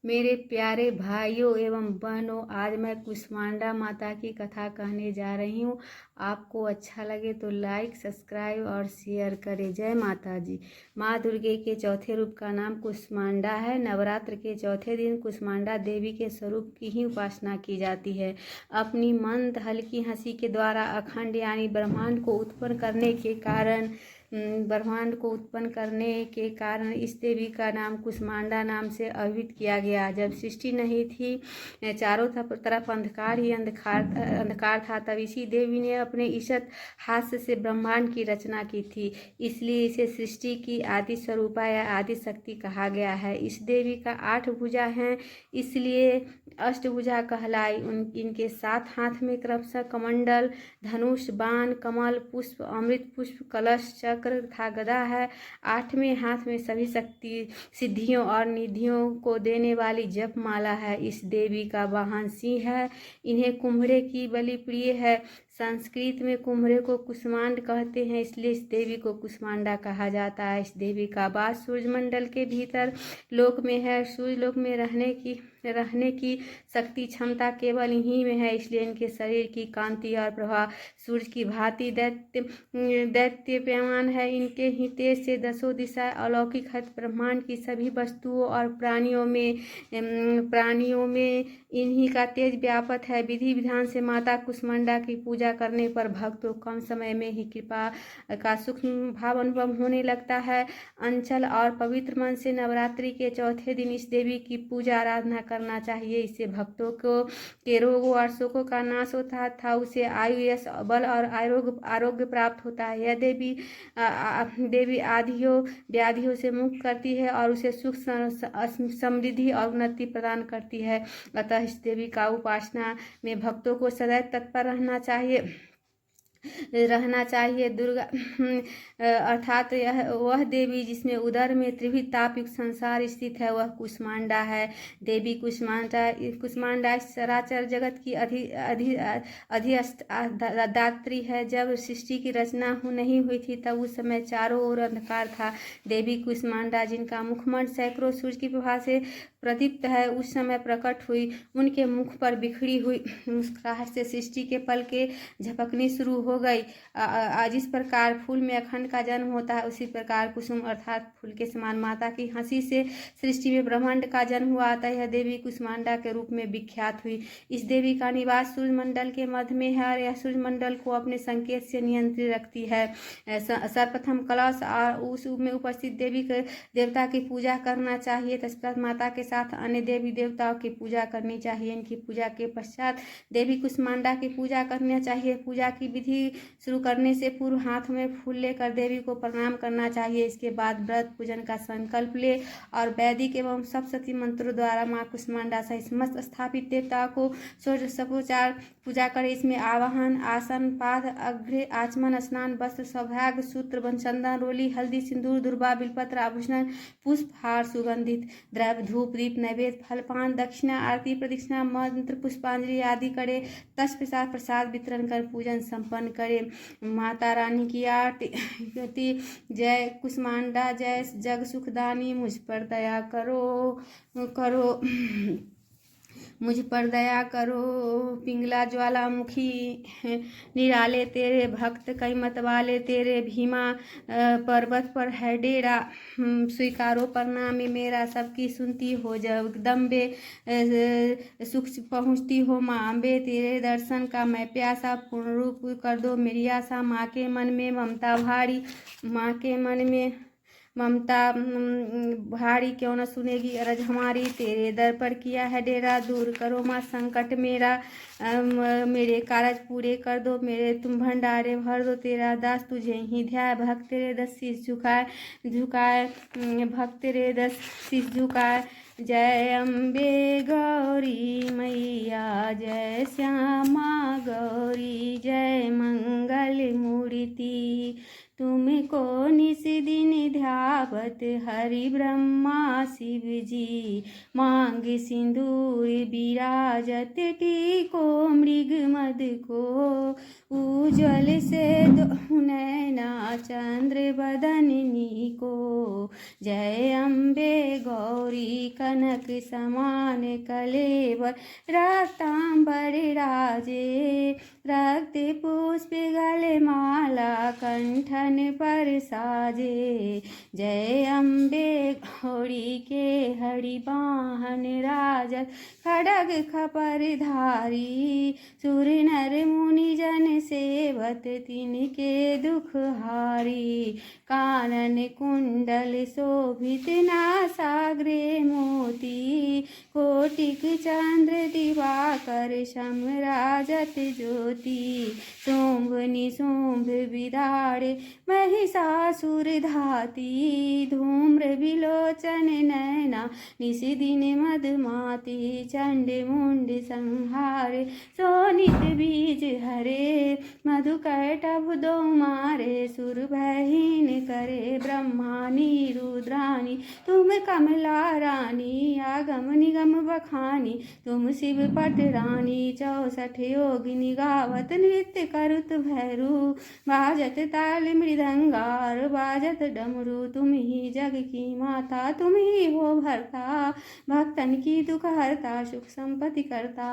मेरे प्यारे भाइयों एवं बहनों, आज मैं कुष्मांडा माता की कथा कहने जा रही हूँ। आपको अच्छा लगे तो लाइक, सब्सक्राइब और शेयर करें। जय माता जी। माँ दुर्गे के चौथे रूप का नाम कुष्मांडा है। नवरात्र के चौथे दिन कुष्मांडा देवी के स्वरूप की ही उपासना की जाती है। अपनी मंद हल्की हंसी के द्वारा अखंड यानी ब्रह्मांड को उत्पन्न करने के कारण इस देवी का नाम कुष्मांडा नाम से अभिहित किया गया। जब सृष्टि नहीं थी, चारों तरफ अंधकार ही अंधकार था, तब इसी देवी ने अपने ईशत हास्य से ब्रह्मांड की रचना की थी। इसलिए इसे सृष्टि की आदि स्वरूपा या आदि शक्ति कहा गया है। इस देवी का 8 भुजा हैं, इसलिए अष्टभुजा कहलाई। इनके 7 हाथ में क्रमशः कमंडल, धनुष, बाण, कमल, पुष्प, अमृत पुष्प, कलश, चक्र तथा गदा है। 8वें हाथ में सभी शक्ति, सिद्धियों और निधियों को देने वाली जप माला है। इस देवी का वाहन सिंह है। इन्हें कुम्हड़े की बलि प्रिय है। संस्कृत में कुम्हड़े को कुष्मांड कहते हैं, इसलिए इस देवी को कुष्मांडा कहा जाता है। इस देवी का वास सूर्यमंडल के भीतर लोक में है। सूर्य लोक में रहने की शक्ति क्षमता केवल इन्हीं में है, इसलिए इनके शरीर की कांति और प्रभाव सूर्य की भांति दैत्यप्यमान है। इनके ही तेज से 10 दिशाएं अलौकिक है। ब्रह्मांड की सभी वस्तुओं और प्राणियों में इन्हीं का तेज व्यापक है। विधि विधान से माता कुष्मांडा की पूजा करने पर भक्त को कम समय में ही कृपा का सूक्ष्म भाव अनुभव होने लगता है। अंचल और पवित्र मन से नवरात्रि के चौथे दिन इस देवी की पूजा आराधना करना चाहिए। इससे भक्तों को के रोगों और शोकों का नाश होता था। उसे आयु, यश, बल और आरोग्य प्राप्त होता है। यह देवी आधियों व्याधियों से मुक्त करती है और उसे सुख, समृद्धि और उन्नति प्रदान करती है। अतः इस देवी का उपासना में भक्तों को सदैव तत्पर रहना चाहिए। दुर्गा अर्थात यह वह देवी जिसमें उदर में त्रिविध तापयुक्त संसार स्थित है, वह कुष्मांडा है। देवी कुष्मांडा चराचर जगत की अधिष्ठात्री है। जब सृष्टि की रचना नहीं हुई थी, तब उस समय चारों ओर अंधकार था। देवी कुष्मांडा, जिनका मुखमंड सैकड़ों सूर्य की प्रभा से प्रदीप्त है, उस समय प्रकट हुई। उनके मुख पर बिखरी हुई मुस्कुराहट से सृष्टि के पलके झपकनी शुरू हो गई। जिस प्रकार फूल में अखंड का जन्म होता है, उसी प्रकार कुसुम अर्थात फूल के समान माता की हंसी से सृष्टि में ब्रह्मांड का जन्म हुआ था। यह देवी कुष्मांडा के रूप में विख्यात हुई। इस देवी का निवास सूर्यमंडल के मध्य में है और यह सूर्यमंडल को अपने संकेत से नियंत्रित रखती है। सर्वप्रथम कलश और उस में उपस्थित देवता की पूजा करना चाहिए। तत्पश्चात माता के साथ अन्य देवी देवताओं की पूजा करनी चाहिए। इनकी पूजा के पश्चात देवी कुष्मांडा की पूजा करनी चाहिए। पूजा की विधि शुरू करने से पूर्व हाथ में फूल लेकर देवी को प्रणाम करना चाहिए। इसके बाद व्रत पूजन का संकल्प ले और वैदिक एवं सप्तशती मंत्रों द्वारा माँ कुष्मांडा सहित समस्त स्थापित देवताओं को षोडशोपचार पूजा करें। इसमें आवाहन, आसन, पाद, अर्घ्य, आचमन, स्नान, वस्त्र, सौभाग्य, सूत्र, चंदन, रोली, हल्दी, सिंदूर, दुर्वा, बिलपत्र, आभूषण, पुष्प, हार, सुगंधित द्रव्य, धूप, दीप, नैवेद्य, फल, पान, दक्षिणा, आरती, प्रदक्षिणा, मंत्र, पुष्पांजलि आदि करे। तत्पश्चात प्रसाद वितरण कर पूजन संपन्न करे। माता रानी की आरती। जय कुष्मांडा, जय जग सुखदानी, मुझ पर दया करो मुझ पर दया करो। पिंगला ज्वालामुखी निराले तेरे भक्त, कई मत वाले तेरे भीमा पर्वत पर है डेरा। स्वीकारो प्रणामी मेरा, सबकी सुनती हो जगदम्बे। सुख पहुँचती हो माँ अम्बे, तेरे दर्शन का मैं प्यासा, पूर्ण रूप कर दो मेरी आशा। माँ के मन में ममता भारी, क्यों न सुनेगी अरज हमारी। तेरे दर पर किया है डेरा, दूर करो माँ संकट मेरा। मेरे कारज पूरे कर दो, मेरे तुम भंडारे भर दो। तेरा दास तुझे ही ध्याय, भक्त तेरे दस शीश झुकाए भक्त तेरे दस शीश झुकाए। जय अम्बे गौरी मैया, जय श्यामा गौरी, जय मंगल मूर्ति। तुमको निस दिन ध्यावत हरि ब्रह्मा शिव जी, मांग सिंदूर विराजत टीको मृग मद को, उज्ज्वल से दो नैना चंद्र बदननी को, जय अम्बे गौरी कनक समान कलेवर, रक्तांबर राजे, रक्त पुष्प गले माला कंठन पर साजे, जय अम्बे गौरी के हरि वाहन राजत, खड़ग खपर धारी, सुर नर मुनि जन सेवत तिनके दुख हारी, कानन कुंडल शोभित नासाग्रे मोती, कोटिक चंद्र दिवाकर समराजत ज्योति, शुंभ निशुंभ विदारे महिषासुर धाती, धूम्र विलोचन नैना निश दिन मदमाती, चंड मुंड संहारे सोनित बीज हरे, मधुकैटभ दो मारे सुर भयहीन करे, ब्रह्मानी रुद्रानी तुम कमला रानी, आगम निगम बखानी तुम शिव पट रानी, 64 योगिनी गावत नृत्य करुत भैरू, बाजत ताल मृदंगार बाजत डमरू, तुम ही जग की माता तुम ही हो भरता, भक्तन की दुख हरता सुख संपत्ति करता।